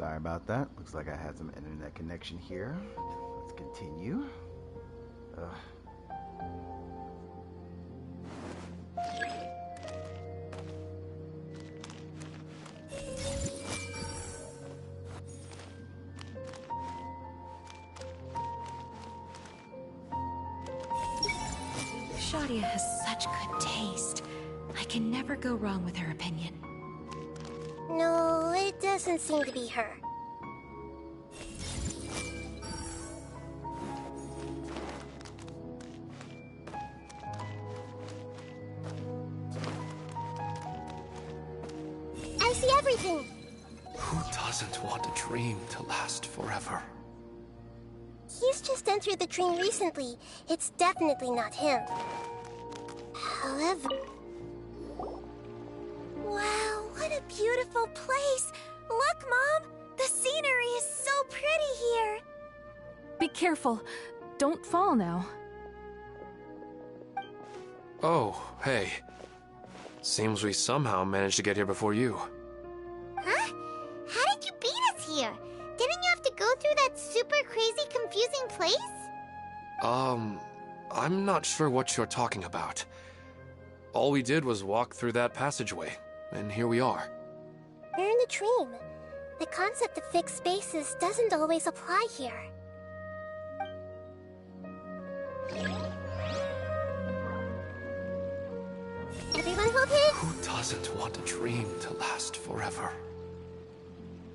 Sorry about that. Looks like I had some internet connection here. Let's continue. Shadia has such good taste. I can never go wrong with her opinion. No, it doesn't seem to be her. I see everything! Who doesn't want a dream to last forever? He's just entered the dream recently. It's definitely not him. However... Wow, what a beautiful place! Look, Mom! The scenery is so pretty here! Be careful. Don't fall now. Oh, hey. Seems we somehow managed to get here before you. Huh? How did you beat us here? Didn't you have to go through that super crazy, confusing place? I'm not sure what you're talking about. All we did was walk through that passageway, and here we are. We're in a dream. The concept of fixed spaces doesn't always apply here. Everyone hold his... Who doesn't want a dream to last forever?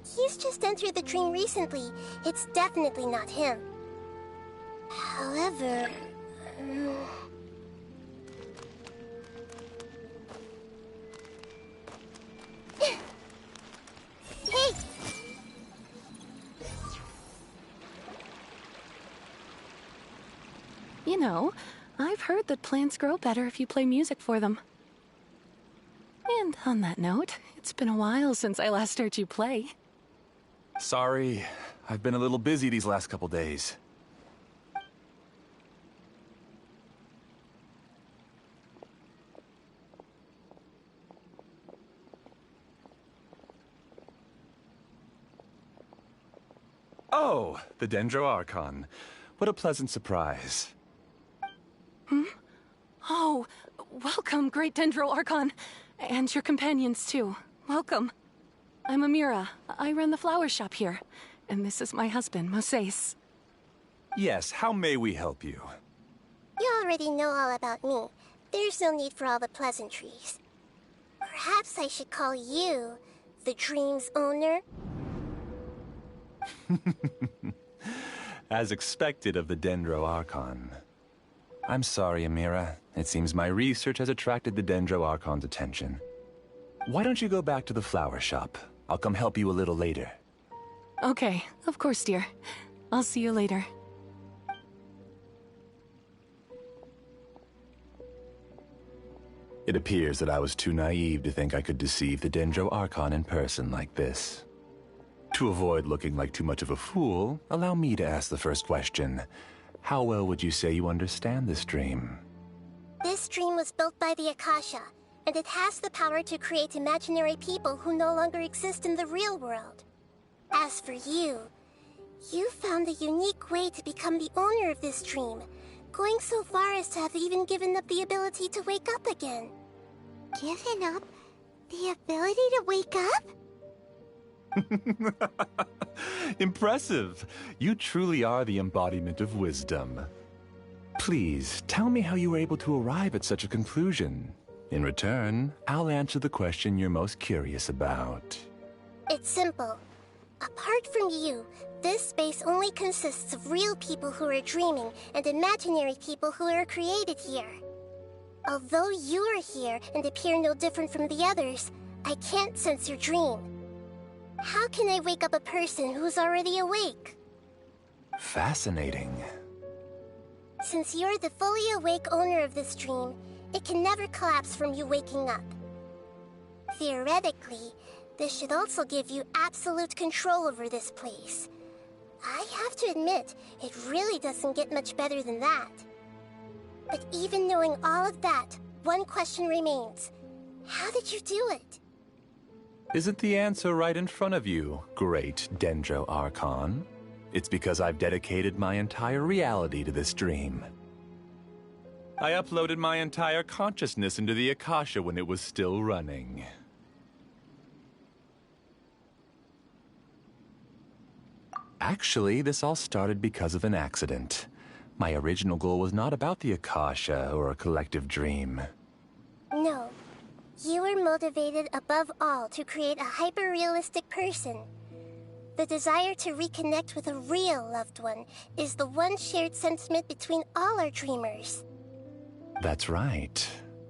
He's just entered the dream recently. It's definitely not him. However... Hey! You know, I've heard that plants grow better if you play music for them. And on that note, it's been a while since I last heard you play. Sorry, I've been a little busy these last couple days. Oh, the Dendro Archon. What a pleasant surprise. Oh, welcome, Great Dendro Archon. And your companions, too. Welcome. I'm Amira. I run the flower shop here. And this is my husband, Moses. Yes, how may we help you? You already know all about me. There's no need for all the pleasantries. Perhaps I should call you the dream's owner? As expected of the Dendro Archon. I'm sorry, Amira. It seems my research has attracted the Dendro Archon's attention. Why don't you go back to the flower shop? I'll come help you a little later. Okay, of course, dear. I'll see you later. It appears that I was too naive to think I could deceive the Dendro Archon in person like this. To avoid looking like too much of a fool, allow me to ask the first question. How well would you say you understand this dream? This dream was built by the Akasha, and it has the power to create imaginary people who no longer exist in the real world. As for you, you found a unique way to become the owner of this dream, going so far as to have even given up the ability to wake up again. Given up the ability to wake up? Impressive! You truly are the embodiment of wisdom. Please, tell me how you were able to arrive at such a conclusion. In return, I'll answer the question you're most curious about. It's simple. Apart from you, this space only consists of real people who are dreaming and imaginary people who are created here. Although you are here and appear no different from the others, I can't sense your dream. How can I wake up a person who's already awake? Fascinating. Since you're the fully awake owner of this dream, it can never collapse from you waking up. Theoretically, this should also give you absolute control over this place. I have to admit, it really doesn't get much better than that. But even knowing all of that, one question remains. How did you do it? Isn't the answer right in front of you, great Dendro Archon? It's because I've dedicated my entire reality to this dream. I uploaded my entire consciousness into the Akasha when it was still running. Actually, this all started because of an accident. My original goal was not about the Akasha or a collective dream. No. You were motivated above all to create a hyper-realistic person. The desire to reconnect with a real loved one is the one shared sentiment between all our dreamers. That's right.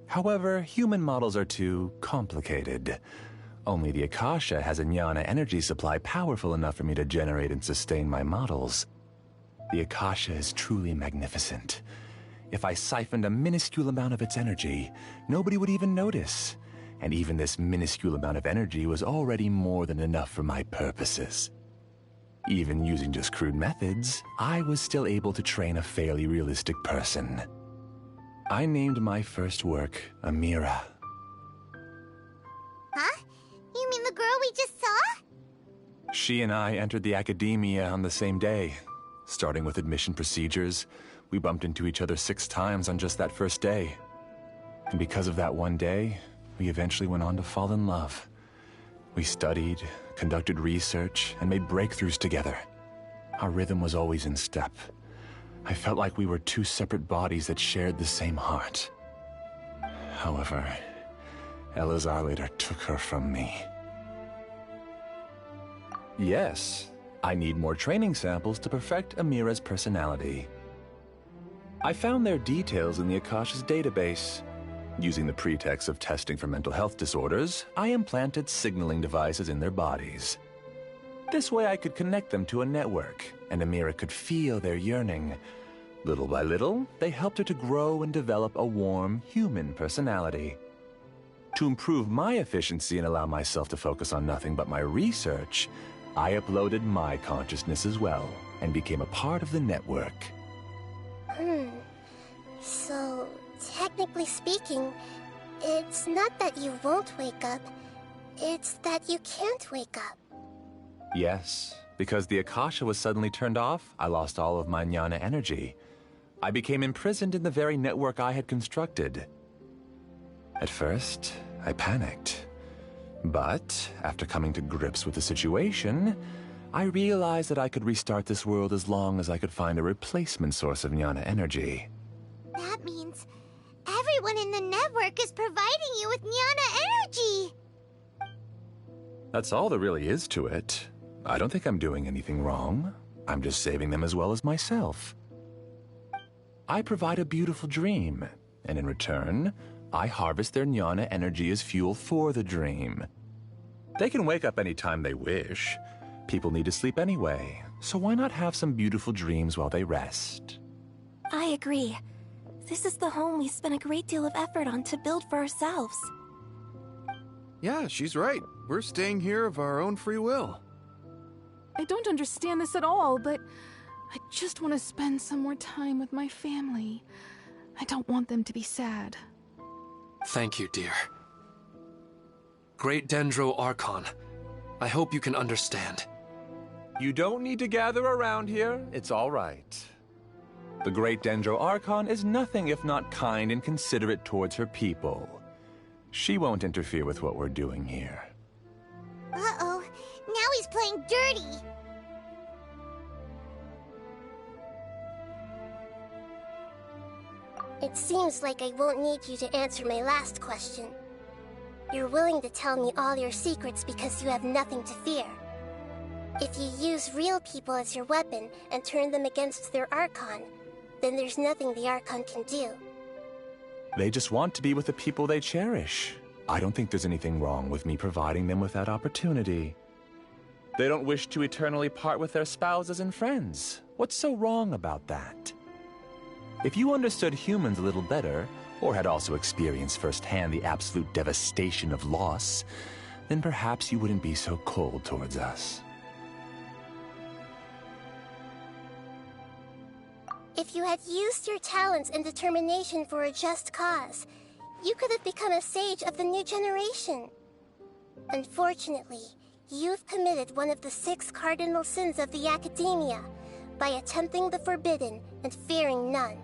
However, human models are too complicated. Only the Akasha has a jnana energy supply powerful enough for me to generate and sustain my models. The Akasha is truly magnificent. If I siphoned a minuscule amount of its energy, nobody would even notice. And even this minuscule amount of energy was already more than enough for my purposes. Even using just crude methods, I was still able to train a fairly realistic person. I named my first work Amira. Huh? You mean the girl we just saw? She and I entered the academia on the same day. Starting with admission procedures, we bumped into each other 6 times on just that first day. And because of that one day, we eventually went on to fall in love. We studied, conducted research, and made breakthroughs together. Our rhythm was always in step. I felt like we were 2 separate bodies that shared the same heart. However, Elazar later took her from me. Yes, I need more training samples to perfect Amira's personality. I found their details in the Akasha's database. Using the pretext of testing for mental health disorders, I implanted signaling devices in their bodies. This way I could connect them to a network, and Amira could feel their yearning. Little by little, they helped her to grow and develop a warm, human personality. To improve my efficiency and allow myself to focus on nothing but my research, I uploaded my consciousness as well, and became a part of the network. So, technically speaking, it's not that you won't wake up, it's that you can't wake up. Yes, because the Akasha was suddenly turned off, I lost all of my jnana energy. I became imprisoned in the very network I had constructed. At first, I panicked. But, after coming to grips with the situation, I realized that I could restart this world as long as I could find a replacement source of jnana energy. That means everyone in the network is providing you with jnana energy! That's all there really is to it. I don't think I'm doing anything wrong. I'm just saving them as well as myself. I provide a beautiful dream, and in return, I harvest their jnana energy as fuel for the dream. They can wake up any time they wish. People need to sleep anyway, so why not have some beautiful dreams while they rest? I agree. This is the home we spent a great deal of effort on to build for ourselves. Yeah, she's right. We're staying here of our own free will. I don't understand this at all, but I just want to spend some more time with my family. I don't want them to be sad. Thank you, dear. Great Dendro Archon, I hope you can understand. You don't need to gather around here. It's all right. The Great Dendro Archon is nothing if not kind and considerate towards her people. She won't interfere with what we're doing here. Uh-oh, now he's playing dirty! It seems like I won't need you to answer my last question. You're willing to tell me all your secrets because you have nothing to fear. If you use real people as your weapon and turn them against their Archon, then there's nothing the Archon can do. They just want to be with the people they cherish. I don't think there's anything wrong with me providing them with that opportunity. They don't wish to eternally part with their spouses and friends. What's so wrong about that? If you understood humans a little better, or had also experienced firsthand the absolute devastation of loss, then perhaps you wouldn't be so cold towards us. If you had used your talents and determination for a just cause, you could have become a sage of the new generation. Unfortunately, you've committed one of the 6 cardinal sins of the Academia by attempting the forbidden and fearing none.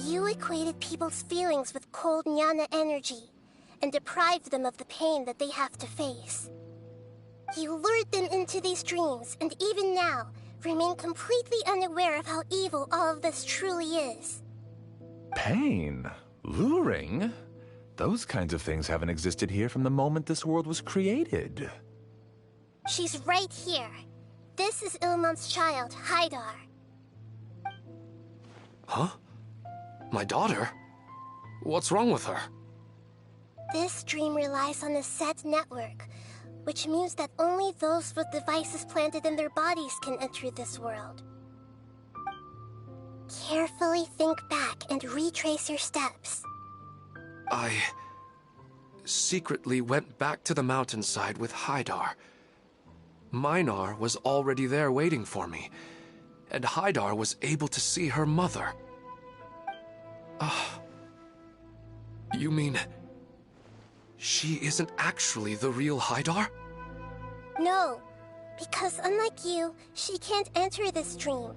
You equated people's feelings with cold jnana energy and deprived them of the pain that they have to face. You lured them into these dreams, and even now, remain completely unaware of how evil all of this truly is. Pain? Luring? Those kinds of things haven't existed here from the moment this world was created. She's right here. This is Ilmon's child, Haidar. Huh? My daughter? What's wrong with her? This dream relies on a set network, which means that only those with devices planted in their bodies can enter this world. Carefully think back and retrace your steps. I secretly went back to the mountainside with Haidar. Minar was already there waiting for me, and Haidar was able to see her mother. You mean she isn't actually the real Haidar? No, because unlike you, she can't enter this dream.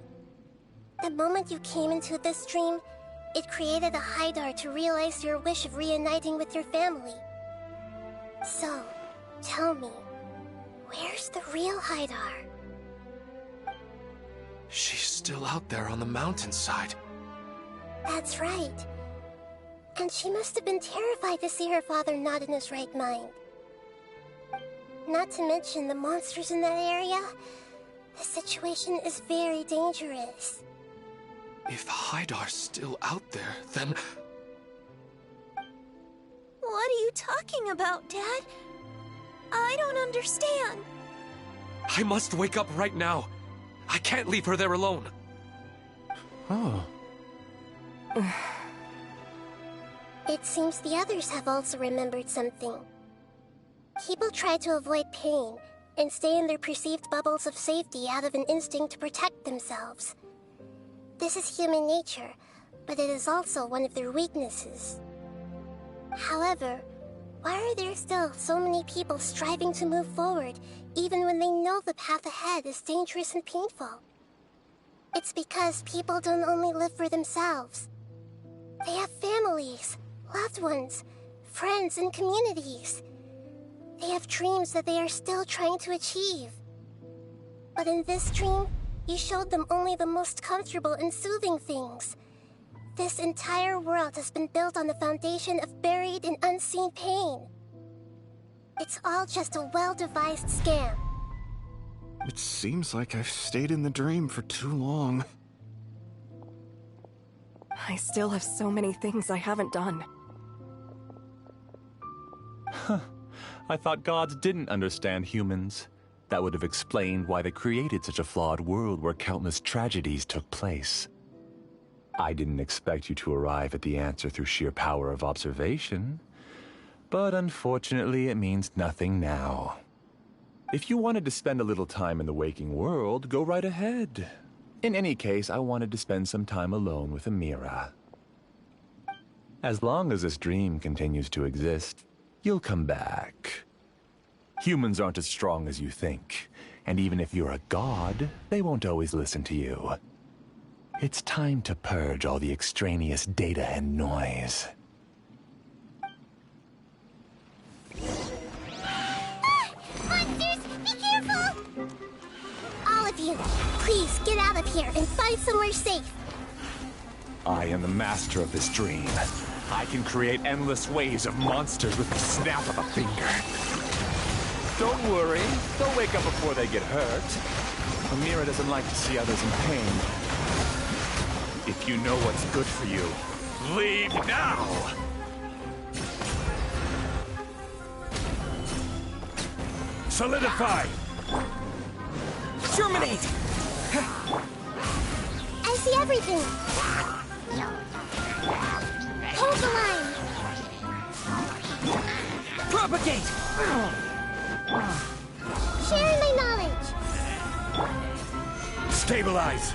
The moment you came into this dream, it created a Haidar to realize your wish of reuniting with your family. So, tell me, where's the real Haidar? She's still out there on the mountainside. That's right. And she must have been terrified to see her father not in his right mind. Not to mention the monsters in that area. The situation is very dangerous. If Haidar's still out there, then... What are you talking about, Dad? I don't understand. I must wake up right now. I can't leave her there alone. Oh. It seems the others have also remembered something. People try to avoid pain and stay in their perceived bubbles of safety out of an instinct to protect themselves. This is human nature, but it is also one of their weaknesses. However, why are there still so many people striving to move forward, even when they know the path ahead is dangerous and painful? It's because people don't only live for themselves. They have families, loved ones, friends, and communities. They have dreams that they are still trying to achieve. But in this dream, you showed them only the most comfortable and soothing things. This entire world has been built on the foundation of buried and unseen pain. It's all just a well-devised scam. It seems like I've stayed in the dream for too long. I still have so many things I haven't done. I thought gods didn't understand humans. That would have explained why they created such a flawed world where countless tragedies took place. I didn't expect you to arrive at the answer through sheer power of observation. But unfortunately, it means nothing now. If you wanted to spend a little time in the waking world, go right ahead. In any case, I wanted to spend some time alone with Amira. As long as this dream continues to exist, you'll come back. Humans aren't as strong as you think, and even if you're a god, they won't always listen to you. It's time to purge all the extraneous data and noise. Monsters, be careful! All of you, please get out of here and find somewhere safe. I am the master of this dream. I can create endless waves of monsters with the snap of a finger. Don't worry, they'll wake up before they get hurt. Amira doesn't like to see others in pain. If you know what's good for you, leave now! Solidify! Terminate! I see everything. Hold the line. Propagate! Sharing my knowledge. Stabilize!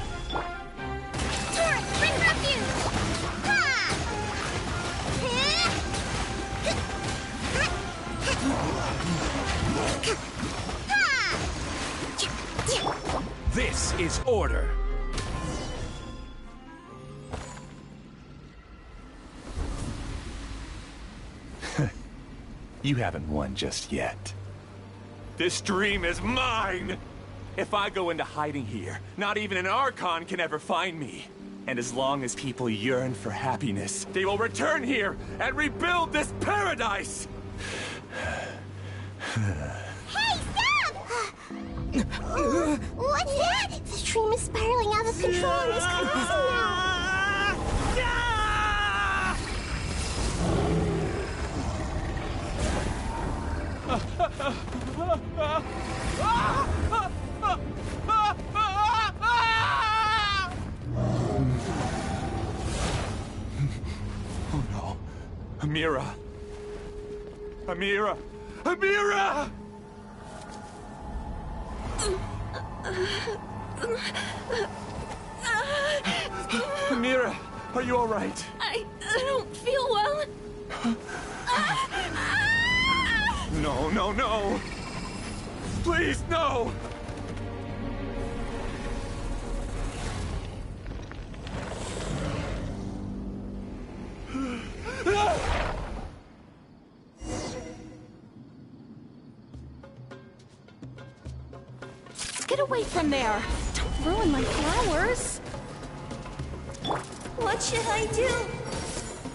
Turret, bring refuge. Ha! This is order. You haven't won just yet. This dream is mine! If I go into hiding here, not even an Archon can ever find me. And as long as people yearn for happiness, they will return here and rebuild this paradise! Hey, stop! What's that? The stream is spiraling out of control and is collapsing now. Oh no. Amira! Amira! Amira! Amira, are you all right? I don't feel well. No, no, no! Please, no! Get away from there. Don't ruin my flowers. What should I do?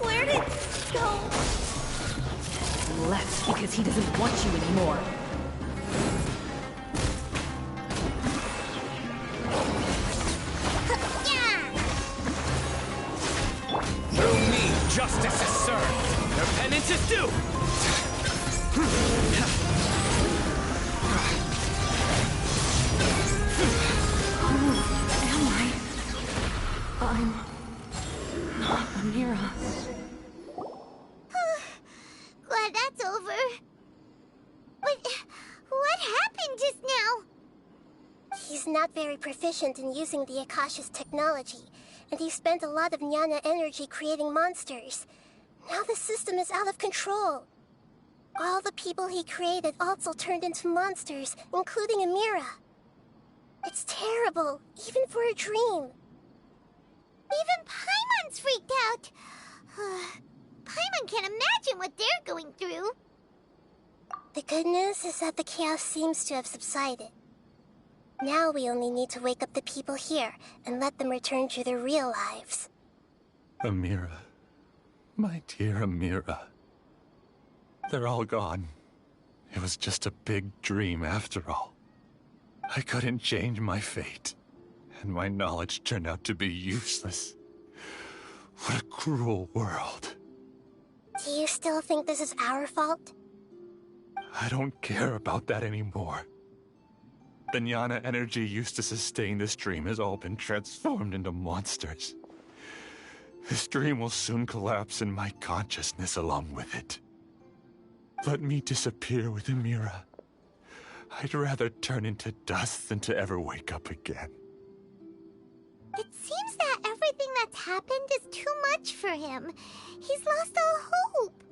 Where did it go? Left because he doesn't want you anymore. Through me, justice is served. Their penance is due. Am I? I'm not Amira. Glad that's over. But what happened just now? He's not very proficient in using the Akasha's technology, and he spent a lot of Jnana energy creating monsters. Now the system is out of control. All the people he created also turned into monsters, including Amira. It's terrible, even for a dream. Even Paimon's freaked out. Paimon can't imagine what they're going through. The good news is that the chaos seems to have subsided. Now we only need to wake up the people here and let them return to their real lives. Amira. My dear Amira. They're all gone. It was just a big dream after all. I couldn't change my fate, and my knowledge turned out to be useless. What a cruel world. Do you still think this is our fault? I don't care about that anymore. The Jnana energy used to sustain this dream has all been transformed into monsters. This dream will soon collapse and my consciousness along with it. Let me disappear with Amira. I'd rather turn into dust than to ever wake up again. It seems that everything that's happened is too much for him. He's lost all hope.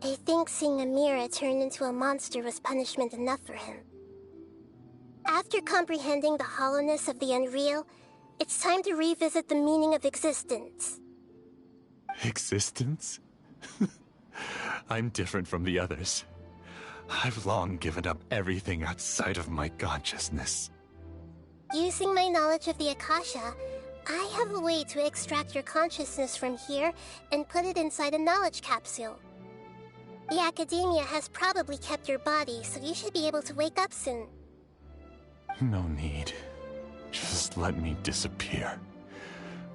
I think seeing Amira turn into a monster was punishment enough for him. After comprehending the hollowness of the unreal, it's time to revisit the meaning of existence. Existence? I'm different from the others. I've long given up everything outside of my consciousness. Using my knowledge of the Akasha, I have a way to extract your consciousness from here and put it inside a knowledge capsule. The Academia has probably kept your body, so you should be able to wake up soon. No need. Just let me disappear.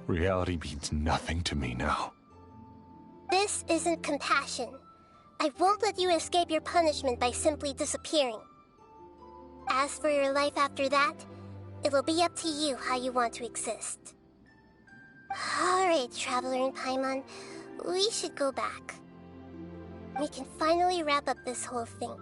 Reality means nothing to me now. This isn't compassion. I won't let you escape your punishment by simply disappearing. As for your life after that, it will be up to you how you want to exist. Alright, Traveler and Paimon, we should go back. We can finally wrap up this whole thing.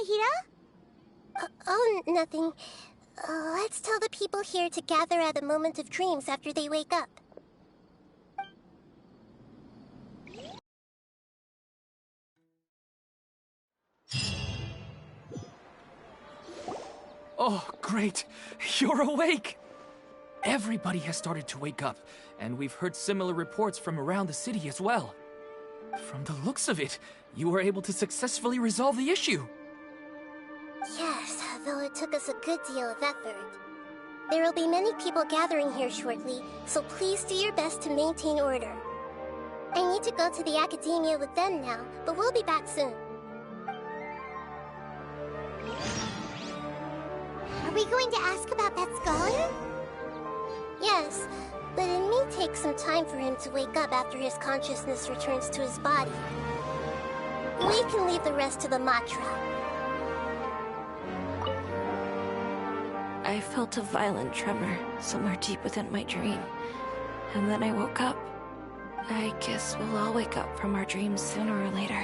Nahida? Oh, nothing. Let's tell the people here to gather at a moment of dreams after they wake up. Oh, great! You're awake! Everybody has started to wake up, and we've heard similar reports from around the city as well. From the looks of it, you were able to successfully resolve the issue. Yes, though it took us a good deal of effort. There will be many people gathering here shortly, so please do your best to maintain order. I need to go to the academia with them now, but we'll be back soon. Are we going to ask about that scholar? Yes, but it may take some time for him to wake up after his consciousness returns to his body. We can leave the rest to the Matra. I felt a violent tremor somewhere deep within my dream. And then I woke up. I guess we'll all wake up from our dreams sooner or later.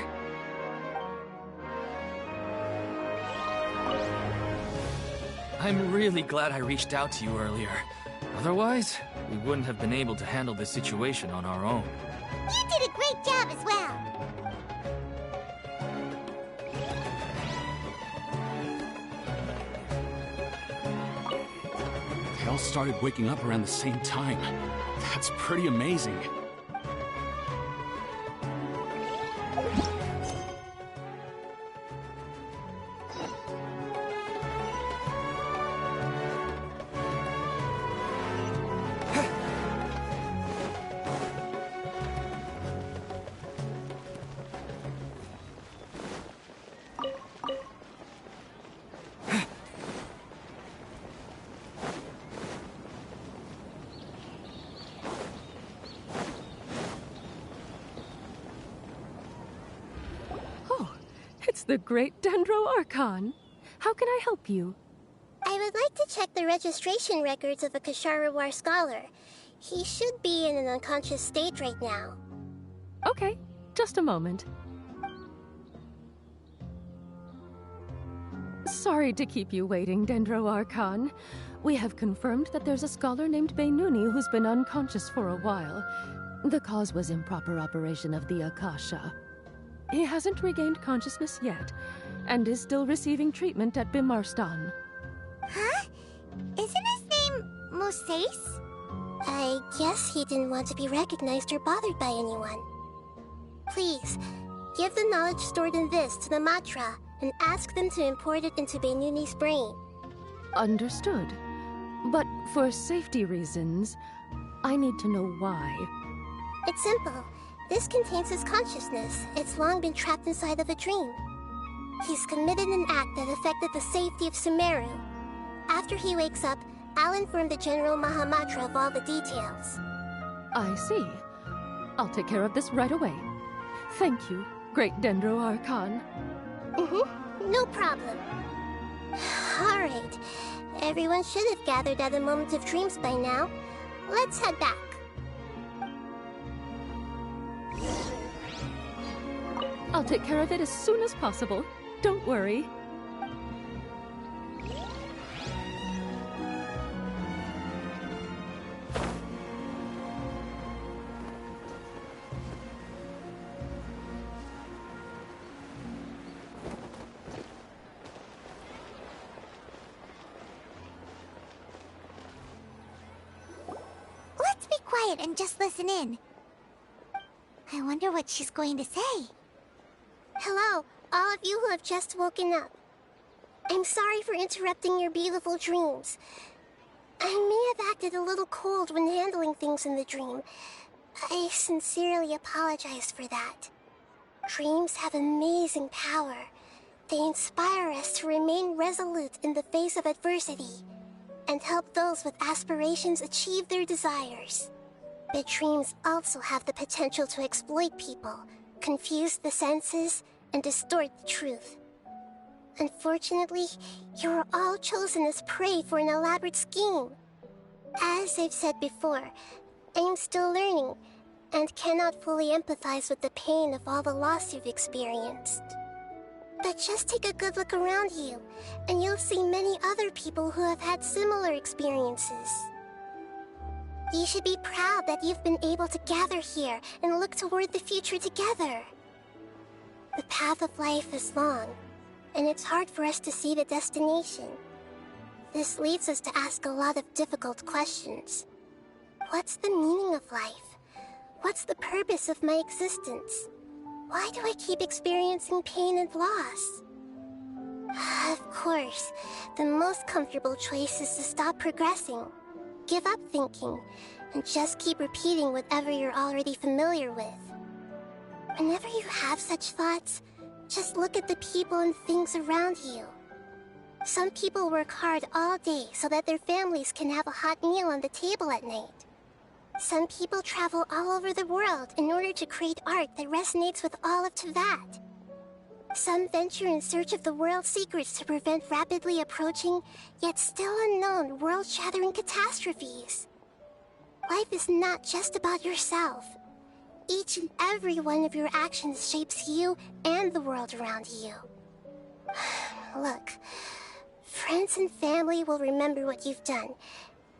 I'm really glad I reached out to you earlier. Otherwise, we wouldn't have been able to handle this situation on our own. You did a great job as well. They all started waking up around the same time. That's pretty amazing. It's the great Dendro Archon. How can I help you? I would like to check the registration records of a Kashara War scholar. He should be in an unconscious state right now. Okay, just a moment. Sorry to keep you waiting, Dendro Archon. We have confirmed that there's a scholar named Beinuni who's been unconscious for a while. The cause was improper operation of the Akasha. He hasn't regained consciousness yet, and is still receiving treatment at Bimarstan. Huh? Isn't his name Moses? I guess he didn't want to be recognized or bothered by anyone. Please, give the knowledge stored in this to the Matra, and ask them to import it into Beinuni's brain. Understood. But for safety reasons, I need to know why. It's simple. This contains his consciousness. It's long been trapped inside of a dream. He's committed an act that affected the safety of Sumeru. After he wakes up, I'll inform the General Mahamatra of all the details. I see. I'll take care of this right away. Thank you, Great Dendro Archon. No problem. Alright. Everyone should have gathered at a moment of dreams by now. Let's head back. I'll take care of it as soon as possible. Don't worry. Let's be quiet and just listen in. I wonder what she's going to say. Hello, all of you who have just woken up. I'm sorry for interrupting your beautiful dreams. I may have acted a little cold when handling things in the dream. I sincerely apologize for that. Dreams have amazing power. They inspire us to remain resolute in the face of adversity, and help those with aspirations achieve their desires. But dreams also have the potential to exploit people, confuse the senses, and distort the truth. Unfortunately, you were all chosen as prey for an elaborate scheme. As I've said before, I'm still learning, and cannot fully empathize with the pain of all the loss you've experienced. But just take a good look around you, and you'll see many other people who have had similar experiences. You should be proud that you've been able to gather here and look toward the future together. The path of life is long, and it's hard for us to see the destination. This leads us to ask a lot of difficult questions. What's the meaning of life? What's the purpose of my existence? Why do I keep experiencing pain and loss? Of course, the most comfortable choice is to stop progressing. Give up thinking, and just keep repeating whatever you're already familiar with. Whenever you have such thoughts, just look at the people and things around you. Some people work hard all day so that their families can have a hot meal on the table at night. Some people travel all over the world in order to create art that resonates with all of Teyvat. Some venture in search of the world's secrets to prevent rapidly approaching, yet still unknown, world-shattering catastrophes. Life is not just about yourself. Each and every one of your actions shapes you and the world around you. Look, friends and family will remember what you've done,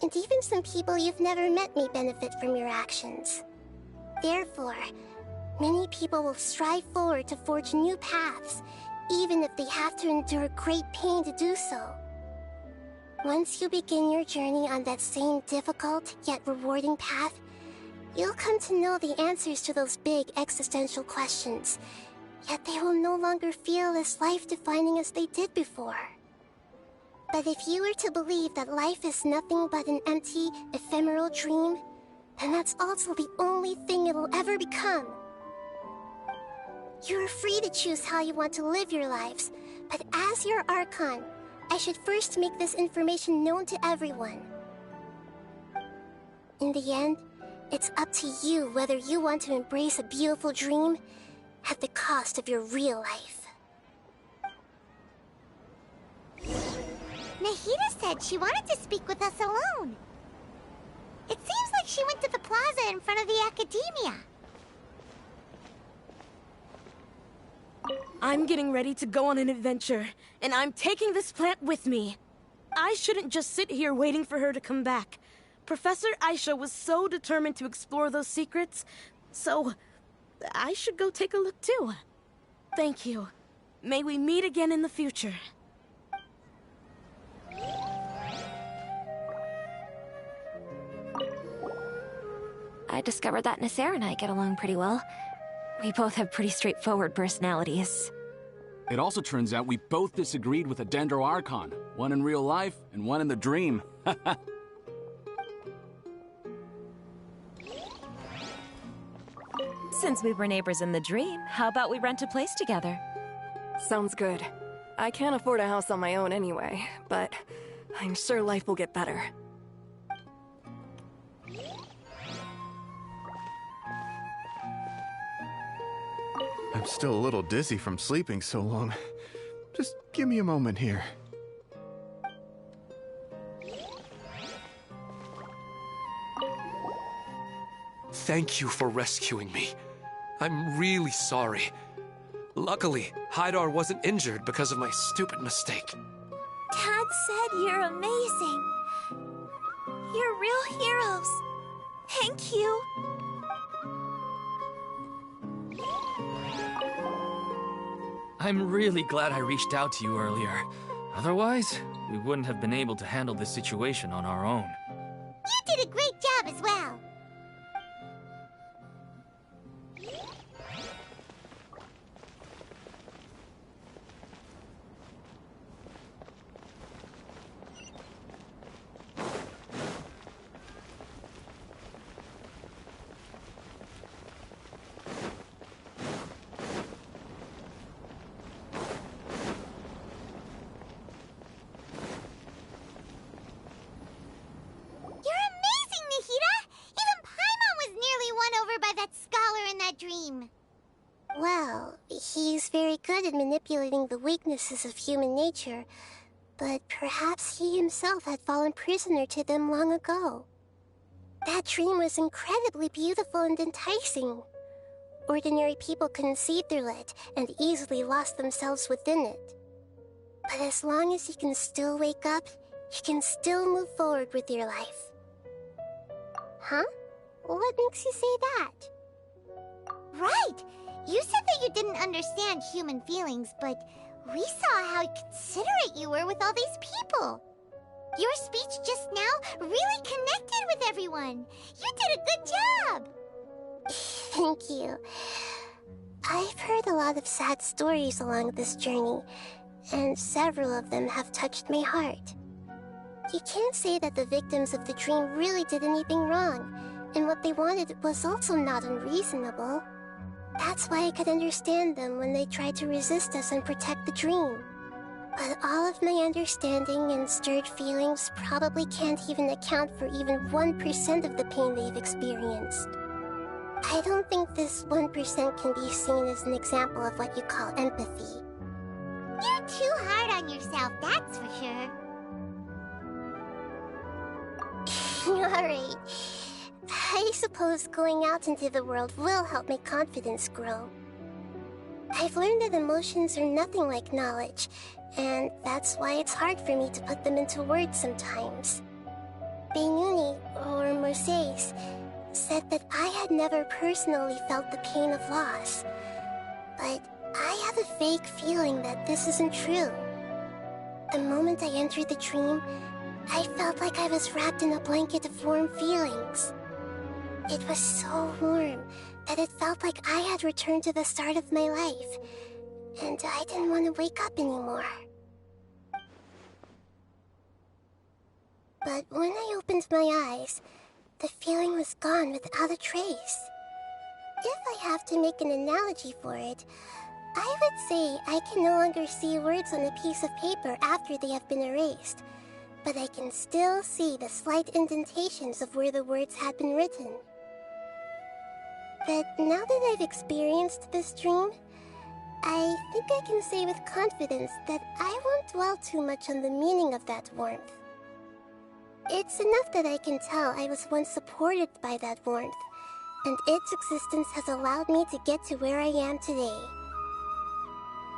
and even some people you've never met may benefit from your actions. Therefore, many people will strive forward to forge new paths, even if they have to endure great pain to do so. Once you begin your journey on that same difficult yet rewarding path, you'll come to know the answers to those big existential questions, yet they will no longer feel as life-defining as they did before. But if you were to believe that life is nothing but an empty, ephemeral dream, then that's also the only thing it'll ever become. You're free to choose how you want to live your lives, but as your Archon, I should first make this information known to everyone. In the end, it's up to you whether you want to embrace a beautiful dream at the cost of your real life. Nahida said she wanted to speak with us alone. It seems like she went to the plaza in front of the academia. I'm getting ready to go on an adventure, and I'm taking this plant with me. I shouldn't just sit here waiting for her to come back. Professor Aisha was so determined to explore those secrets, so I should go take a look too. Thank you. May we meet again in the future. I discovered that Nasser and I get along pretty well. We both have pretty straightforward personalities. It also turns out we both disagreed with a Dendro Archon. One in real life, and one in the dream. Since we were neighbors in the dream, how about we rent a place together? Sounds good. I can't afford a house on my own anyway, but I'm sure life will get better. I'm still a little dizzy from sleeping so long. Just give me a moment here. Thank you for rescuing me. I'm really sorry. Luckily, Haidar wasn't injured because of my stupid mistake. Dad said you're amazing. You're real heroes. Thank you. I'm really glad I reached out to you earlier. Otherwise, we wouldn't have been able to handle this situation on our own. You did a great job as well. Well, he's very good at manipulating the weaknesses of human nature, but perhaps he himself had fallen prisoner to them long ago. That dream was incredibly beautiful and enticing. ordinary people couldn't see through it and easily lost themselves within it. But as long as you can still wake up, you can still move forward with your life. Huh? What makes you say that? Right! You said that you didn't understand human feelings, but we saw how considerate you were with all these people. Your speech just now really connected with everyone. You did a good job! Thank you. I've heard a lot of sad stories along this journey, and several of them have touched my heart. You can't say that the victims of the dream really did anything wrong, and what they wanted was also not unreasonable. That's why I could understand them when they tried to resist us and protect the dream. But all of my understanding and stirred feelings probably can't even account for even 1% of the pain they've experienced. I don't think this 1% can be seen as an example of what you call empathy. You're too hard on yourself, that's for sure. Alright. I suppose going out into the world will help my confidence grow. I've learned that emotions are nothing like knowledge, and that's why it's hard for me to put them into words sometimes. Benuni, or Mercedes, said that I had never personally felt the pain of loss, but I have a vague feeling that this isn't true. The moment I entered the dream, I felt like I was wrapped in a blanket of warm feelings. It was so warm that it felt like I had returned to the start of my life, and I didn't want to wake up anymore. But when I opened my eyes, the feeling was gone without a trace. If I have to make an analogy for it, I would say I can no longer see words on a piece of paper after they have been erased, but I can still see the slight indentations of where the words had been written. But now that I've experienced this dream, I think I can say with confidence that I won't dwell too much on the meaning of that warmth. It's enough that I can tell I was once supported by that warmth, and its existence has allowed me to get to where I am today.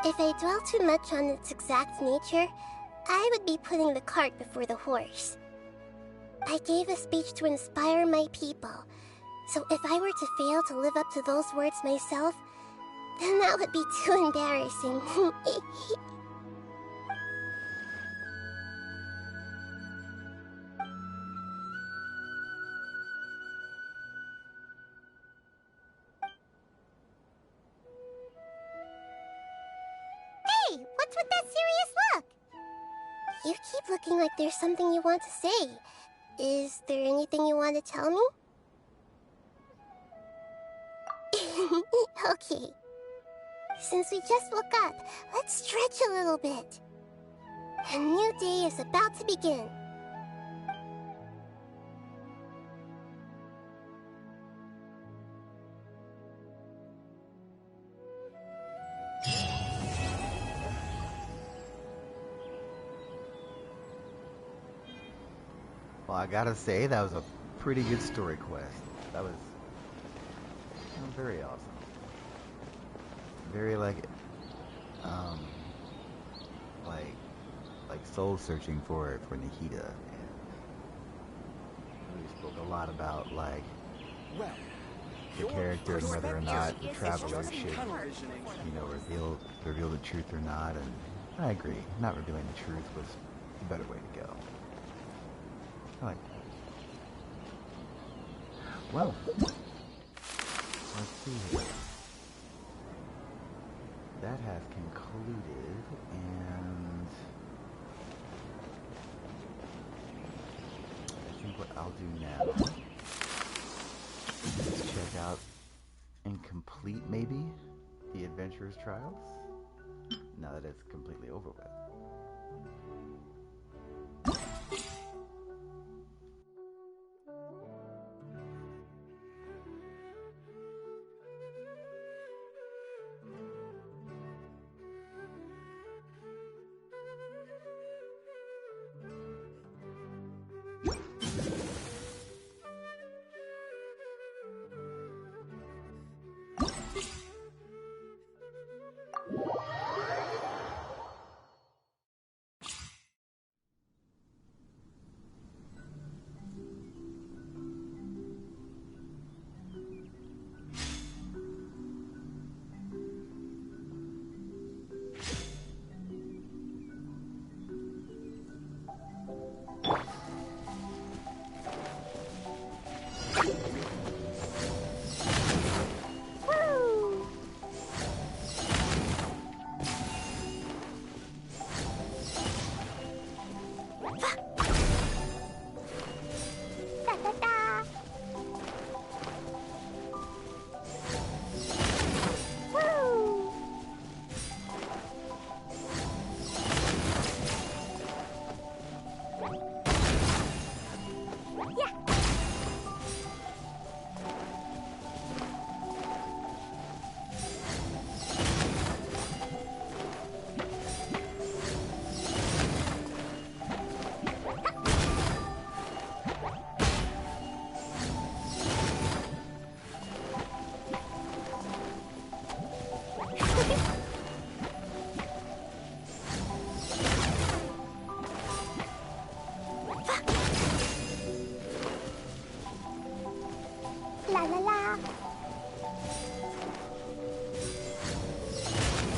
If I dwell too much on its exact nature, I would be putting the cart before the horse. I gave a speech to inspire my people, so if I were to fail to live up to those words myself, then that would be too embarrassing. Hey, what's with that serious look? You keep looking like there's something you want to say. Is there anything you want to tell me? Okay. Since we just woke up, let's stretch a little bit. A new day is about to begin. Well, I gotta say, that was a pretty good story quest. That was very awesome. Very like soul searching for Nikita, and really spoke a lot about like the character and whether or not the traveler should, you know, reveal the truth or not. And I agree, not revealing the truth was the better way to go. I like that. Well, let's see here. That has concluded, and I think what I'll do now is check out and complete maybe the Adventurer's Trials, now that it's completely over with.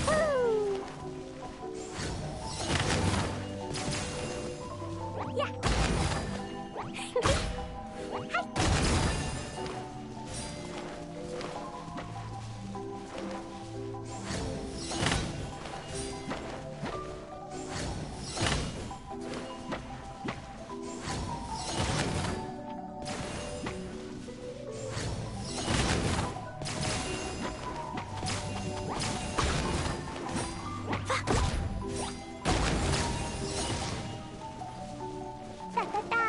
Woo! Yeah. Da-da-da.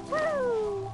Woo!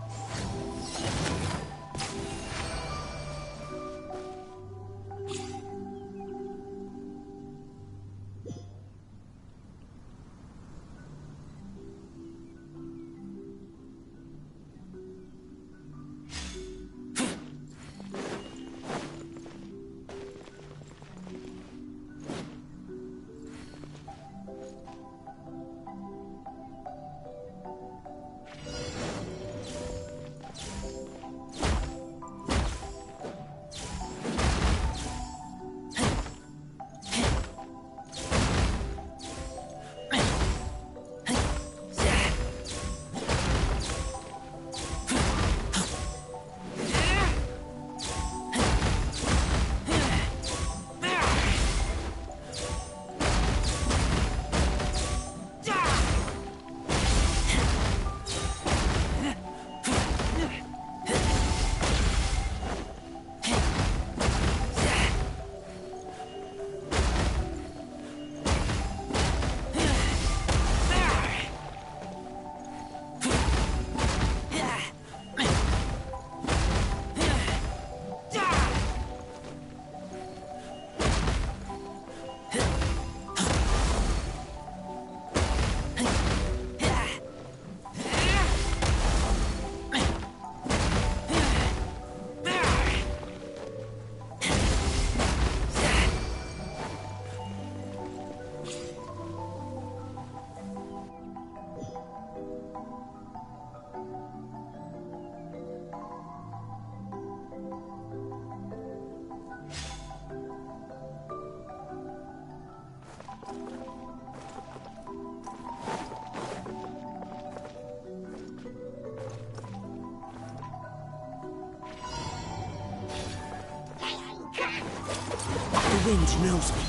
The wind knows me.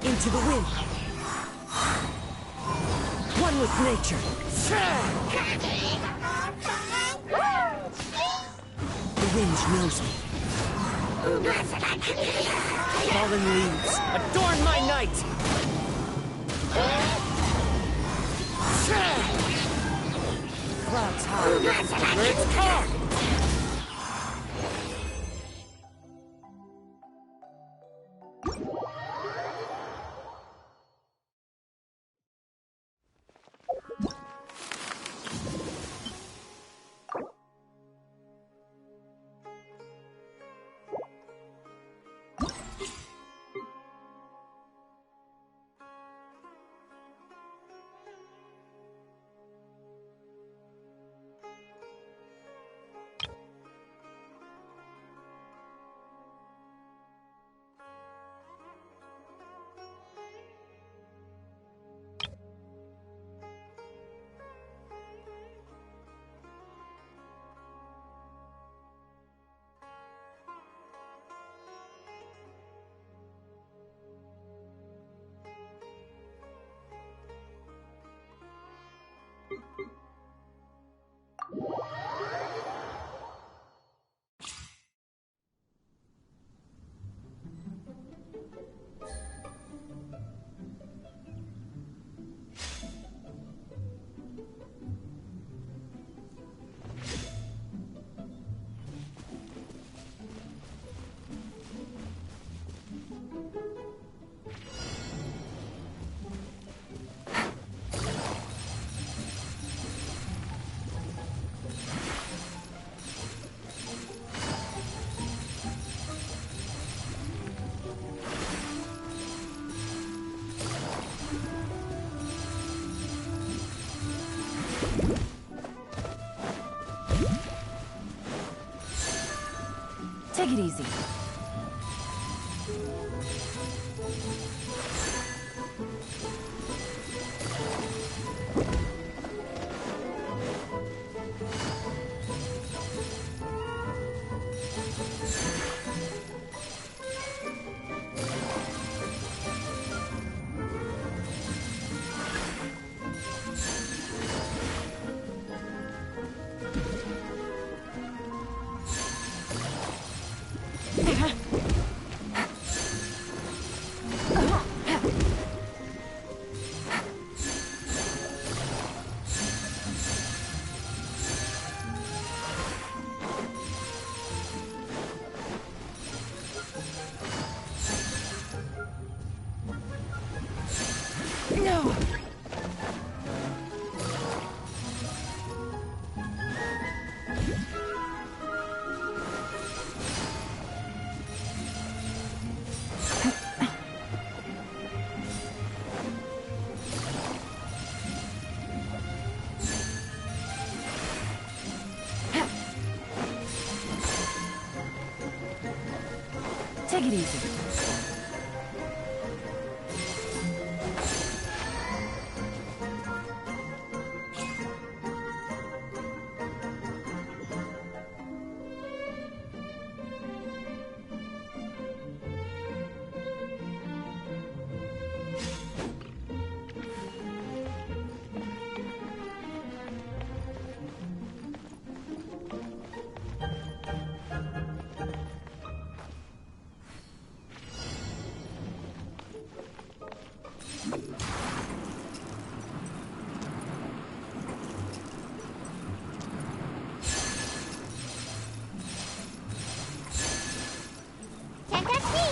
Into the wind. One with nature. The wind knows me. Fallen leaves, adorn my night! Clouds high, birds come! go! Take it easy. Can't catch me!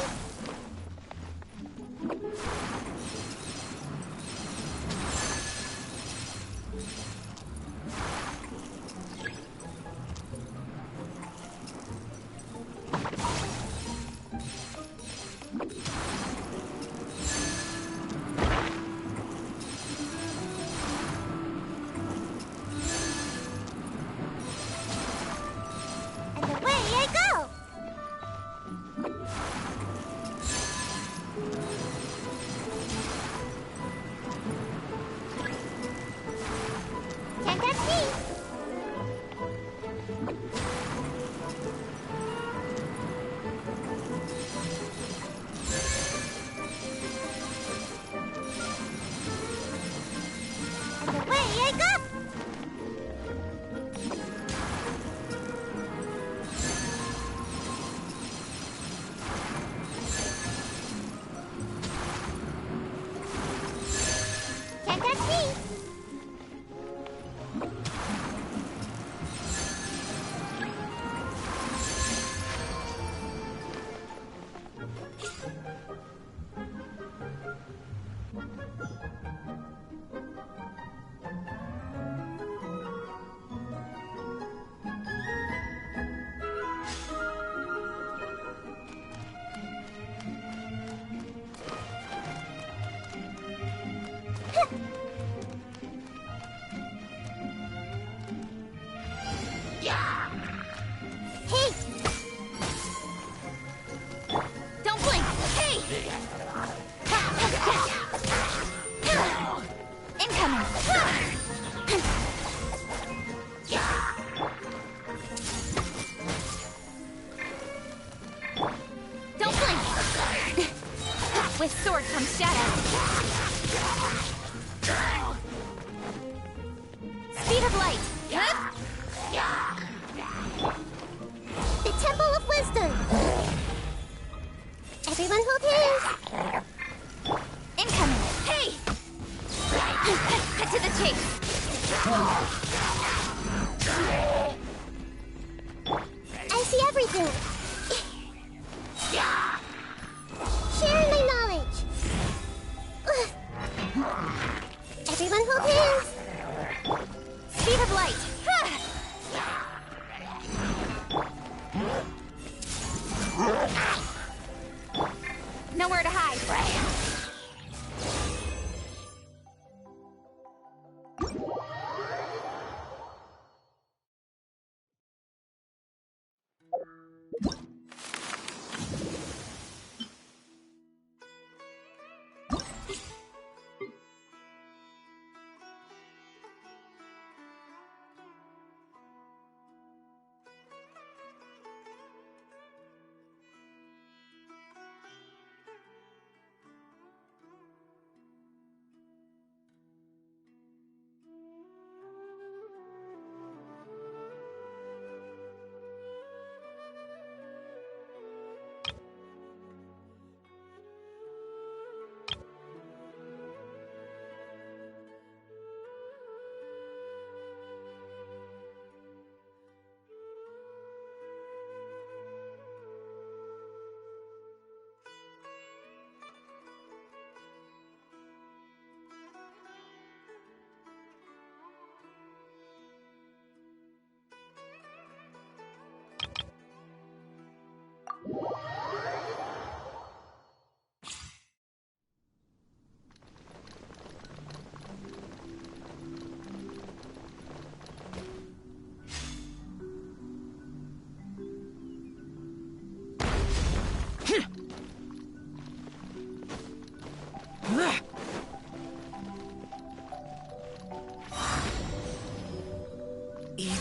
And away I go! Can't catch me! And away I go! Can't catch me! Hey! Don't blink! Hey! Incoming! Don't blink! With sword comes shadow. Speed of light! The Temple of Wisdom! Everyone hold hands! Incoming! Hey! Cut to the chase! I see everything! Share my knowledge! Everyone hold hands! Speed of light! Nowhere to hide.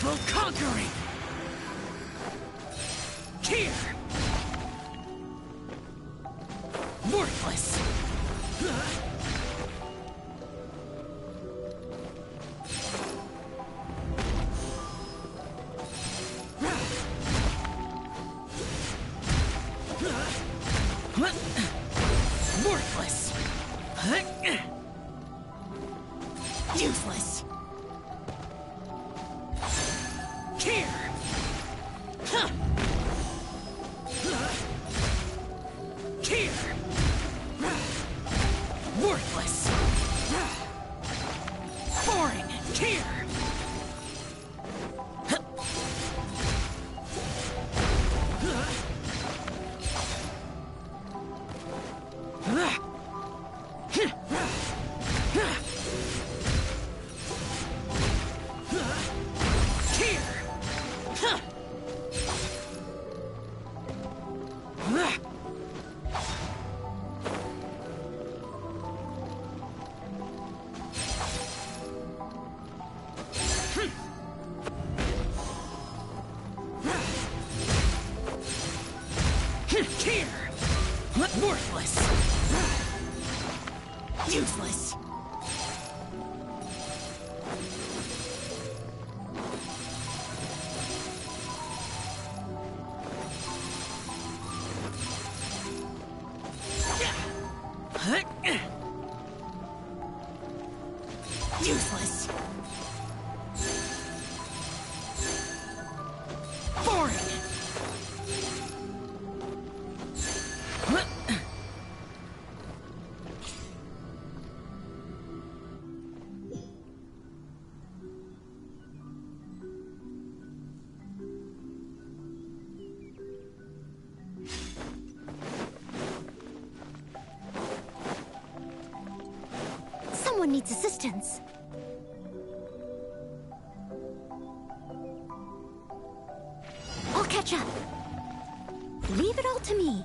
will conquering! Here! Worthless! Worthless! Useless! Here! Here! Worthless! Boring! Here! Here! Worthless! Useless! Useless! Boring! Someone needs assistance. I'll catch up. Leave it all to me.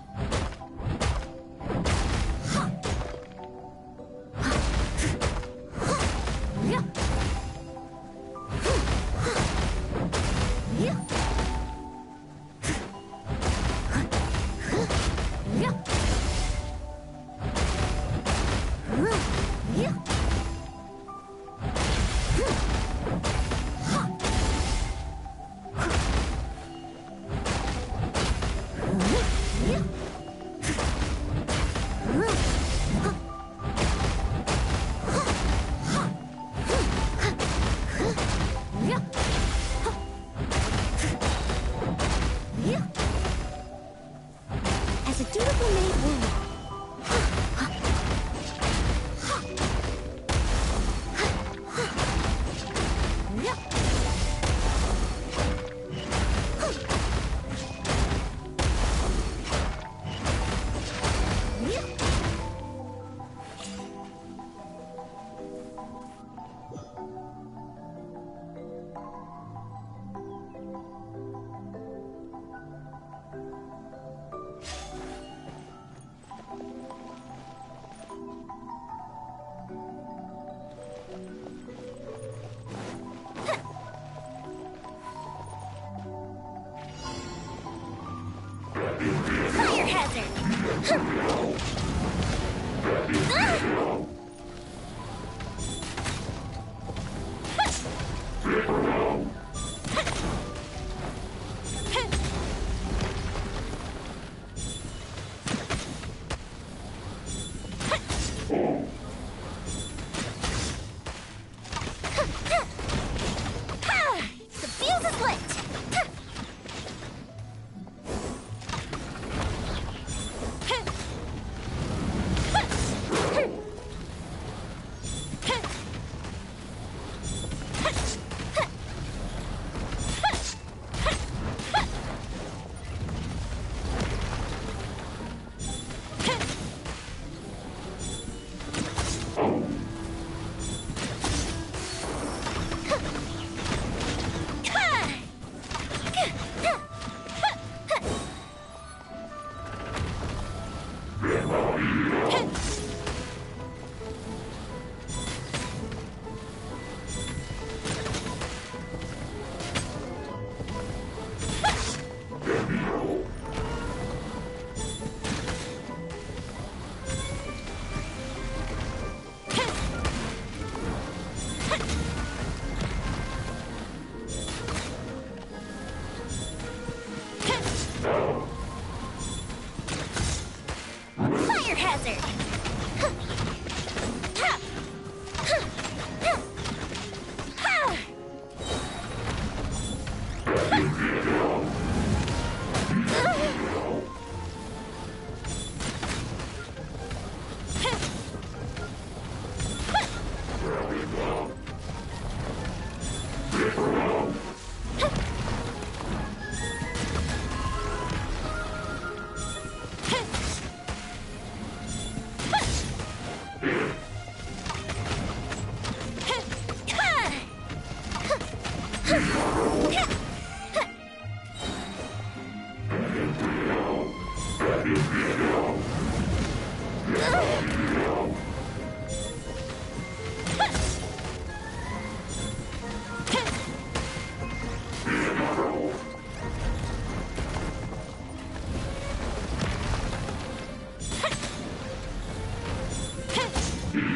The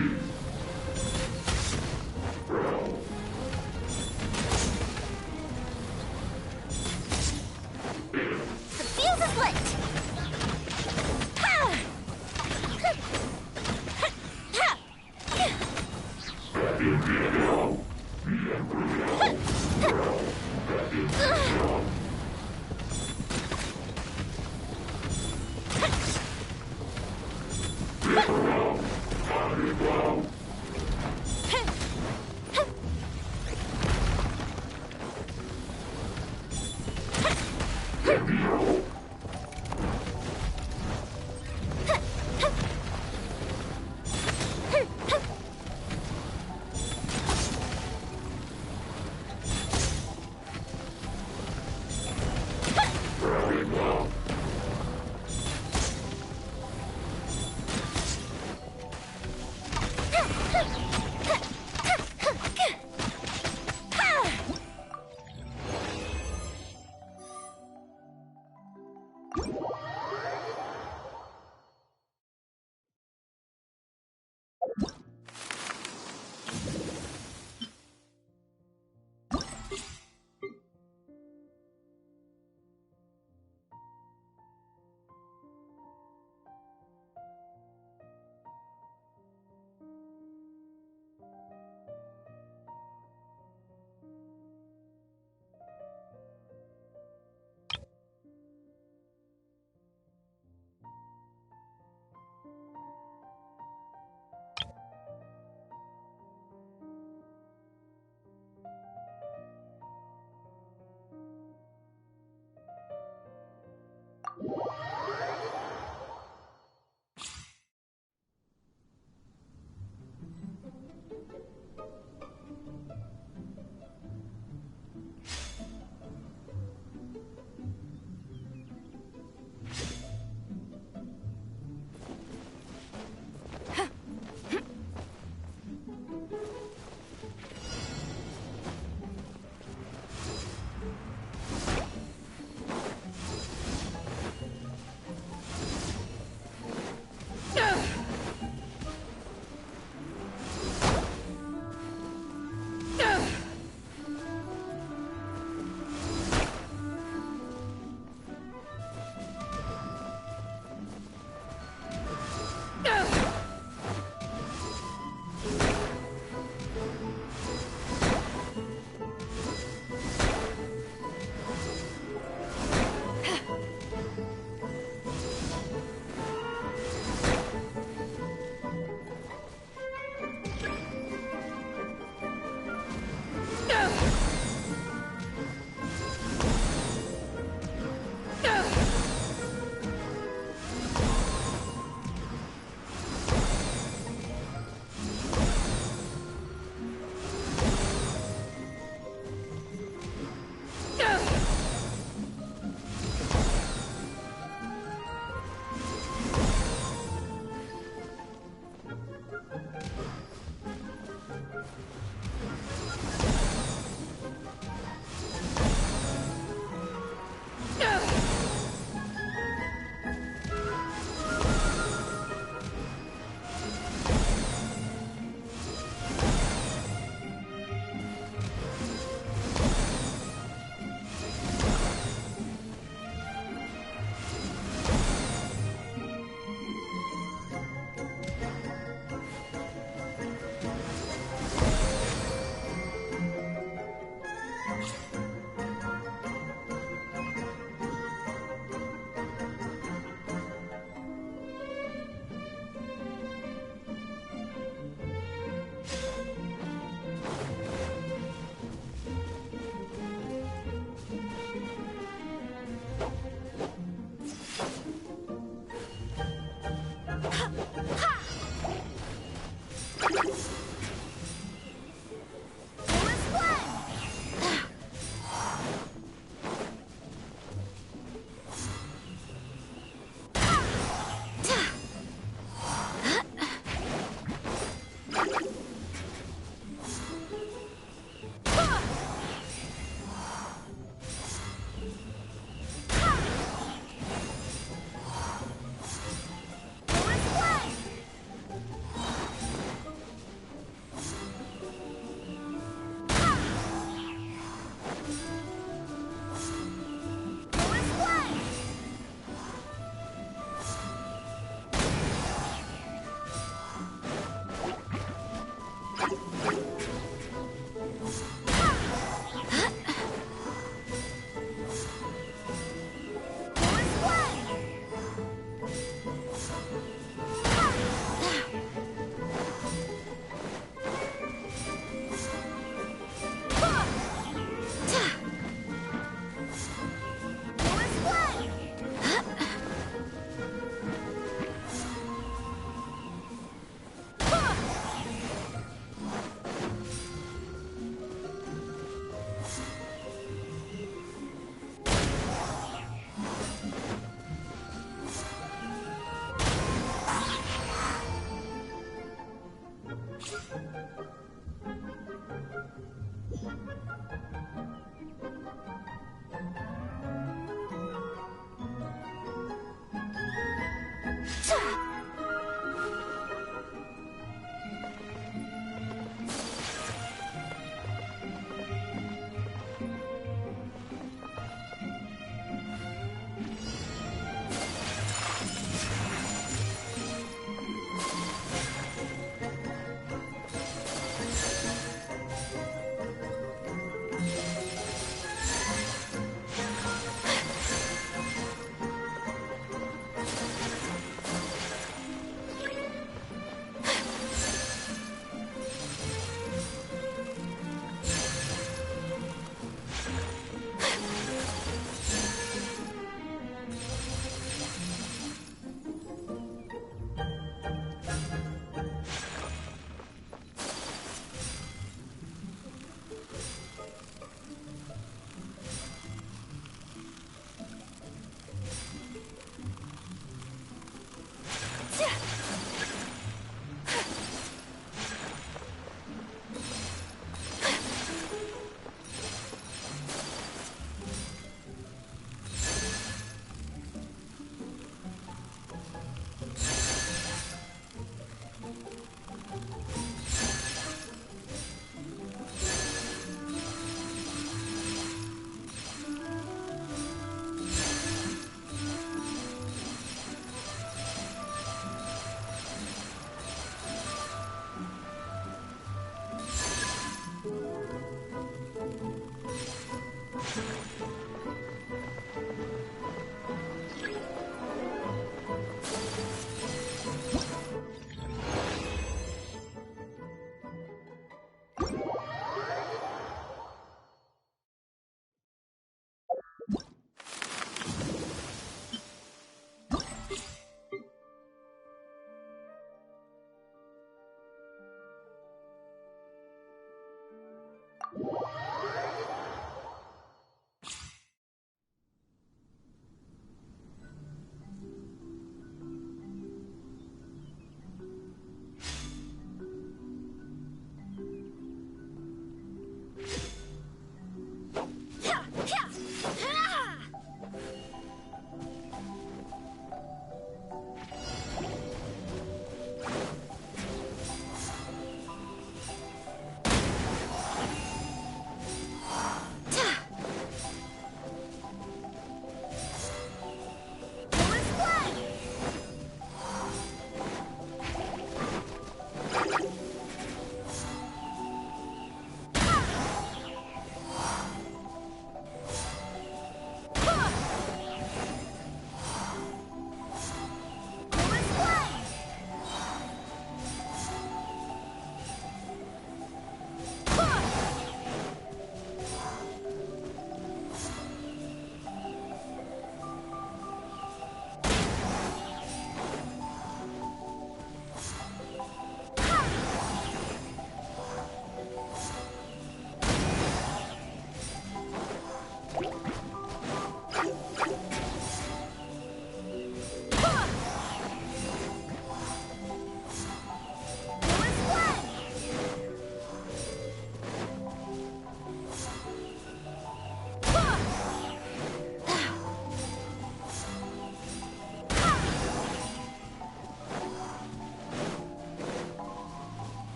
fuse is lit! Ha!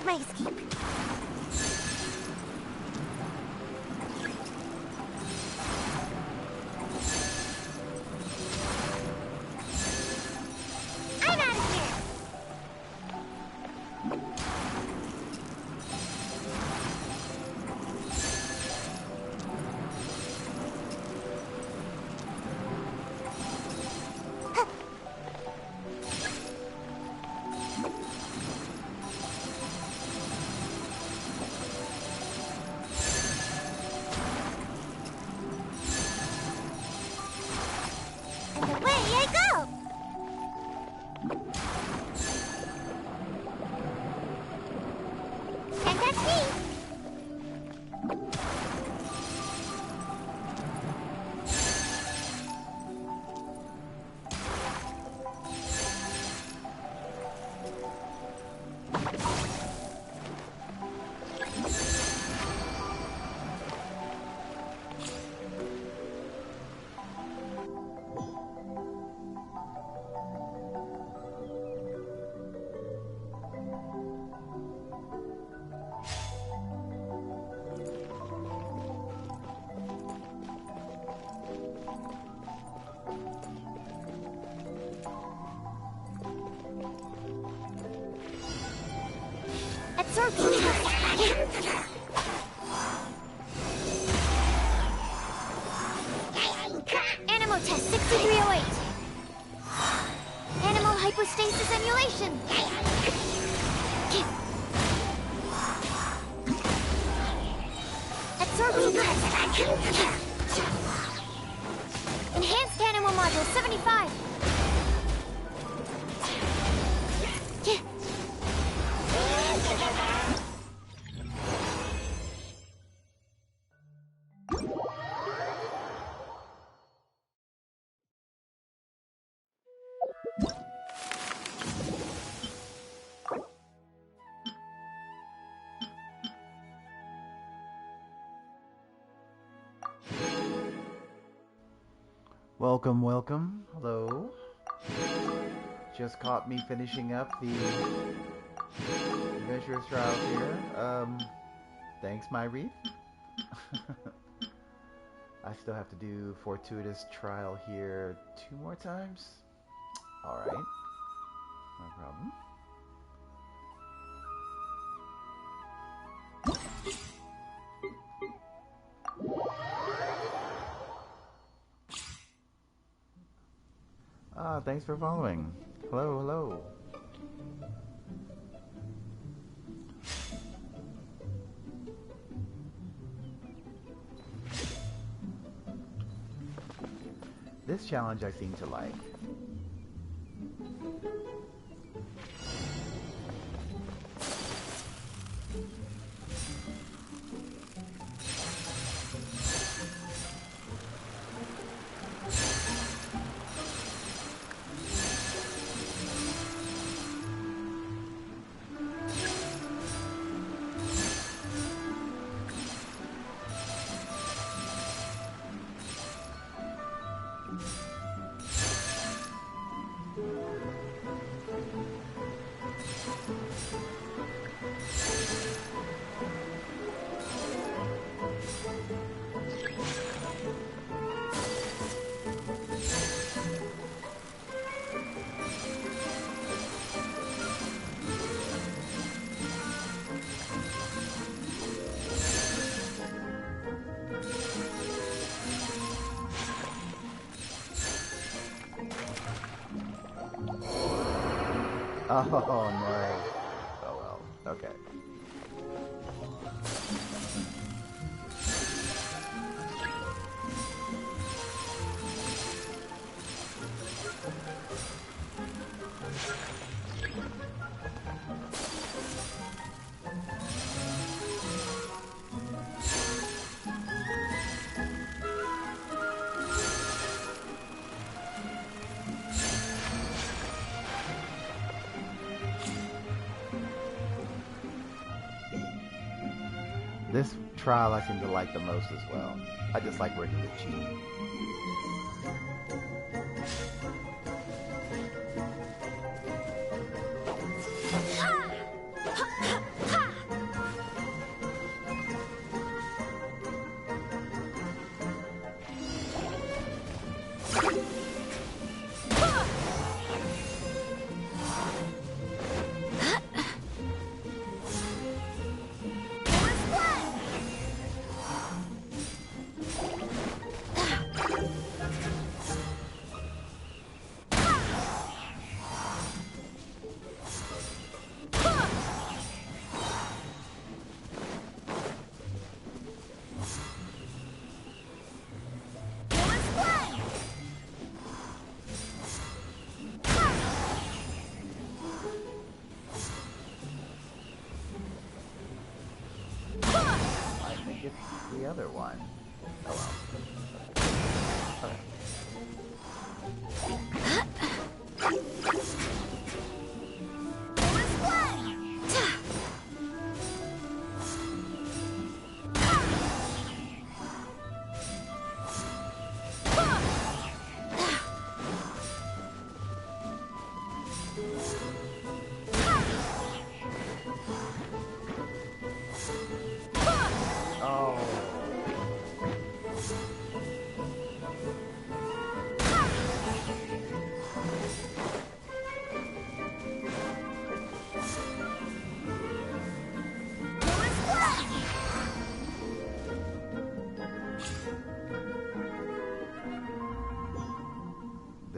my escape. I'm out of here! Absorption test. Animal test 6308. Animal hypostasis emulation. Absorption test. Enhanced animal module 75. Welcome, welcome. Hello. Just caught me finishing up the adventurous trials here. Thanks, my Reef. I still have to do fortuitous trial here 2 more times. Alright. No problem. Thanks for following. Hello, hello. This challenge I seem to like. Oh no. Oh well. Okay. This trial I seem to like the most as well. I just like working with Chi. The other one. Oh well.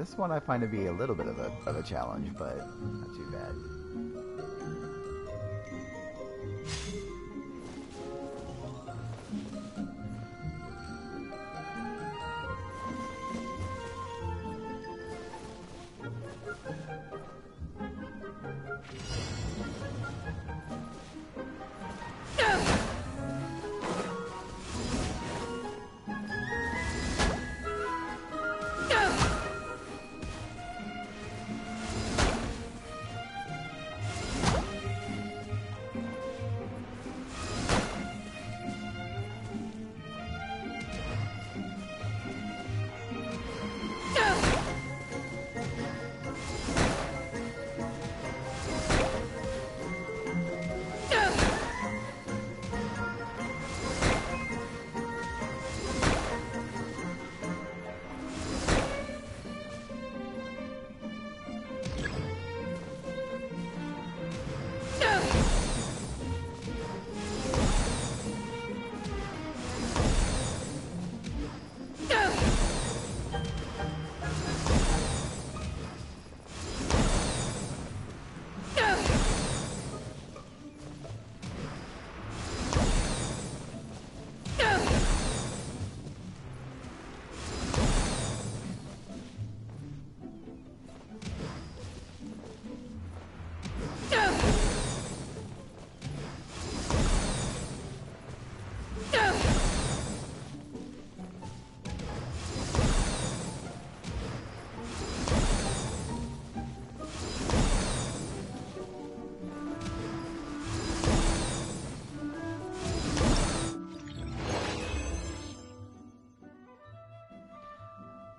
This one I find to be a little bit of a challenge, but not too bad.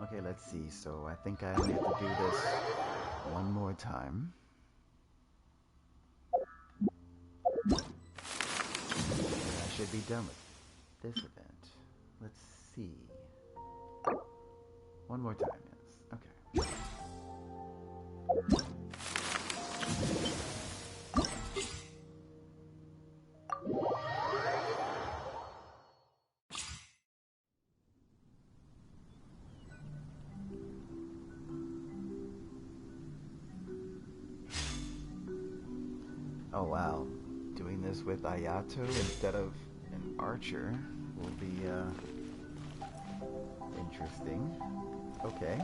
Okay, let's see. So I think I only have to do this one more time. And I should be done with this event. Let's see. One more time, yes. Okay. Oh wow, doing this with Ayato instead of an archer will be interesting. Okay.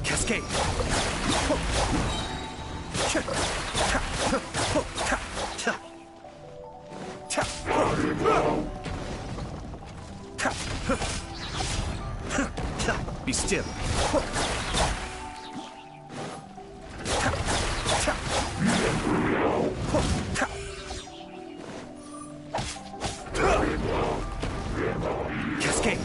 Cascade. Be still. Cascade.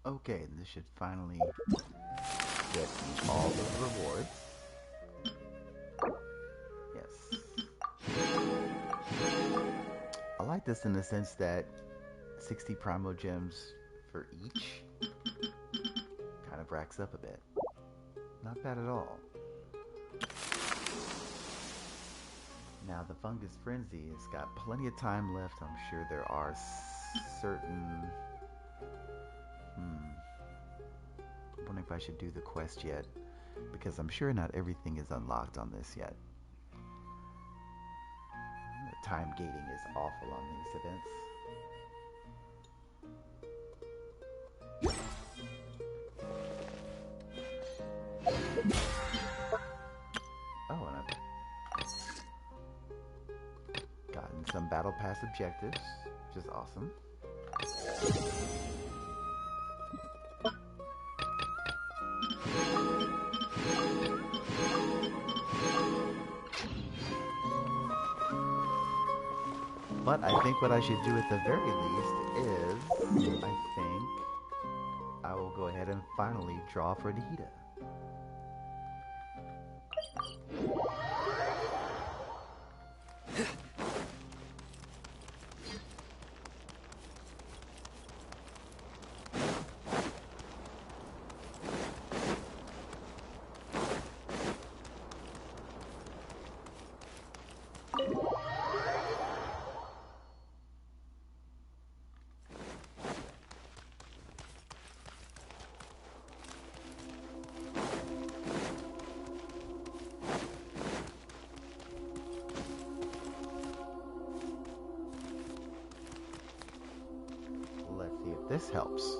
Okay, this should finally get all the rewards. Yes. I like this in the sense that 60 Primo Gems for each kind of racks up a bit. Not bad at all. Now the Fungus Frenzy has got plenty of time left. I'm sure there are certain... I'm wondering if I should do the quest yet, because I'm sure not everything is unlocked on this yet. The time gating is awful on these events. Oh, and I've gotten some Battle Pass objectives, which is awesome. But I think what I should do at the very least is, I think I will go ahead and finally draw for Nihida. This helps.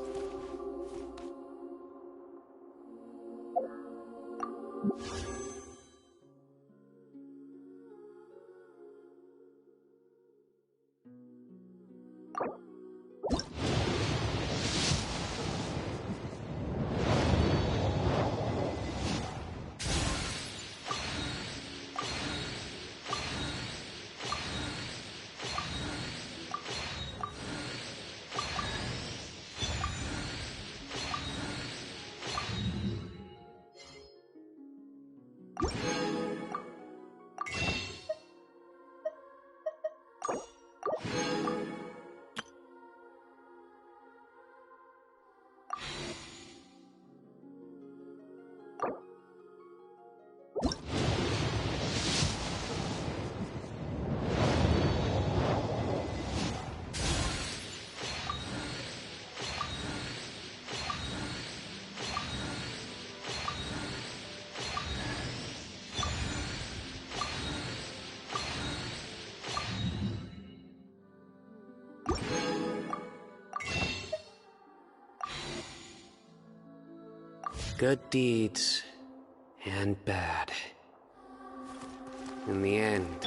Good deeds and bad. In the end,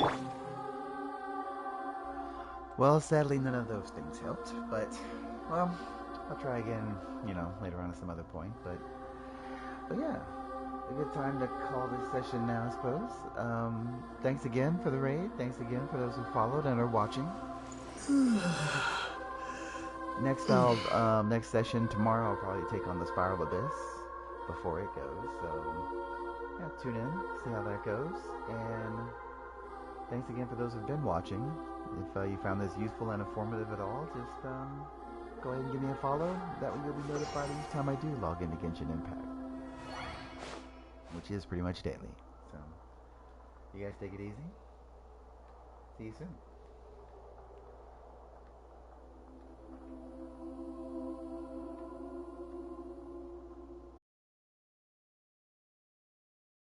Well, sadly, none of those things helped, but, well, I'll try again, you know, later on at some other point, but yeah, a good time to call this session now, I suppose. Thanks again for the raid, thanks again for those who followed and are watching. Next session tomorrow, I'll probably take on the Spiral Abyss before it goes, so, yeah, tune in, see how that goes, and thanks again for those who've been watching. If you found this useful and informative at all, just go ahead and give me a follow. That way you'll be notified each time I do log into Genshin Impact, which is pretty much daily. So, you guys take it easy. See you soon.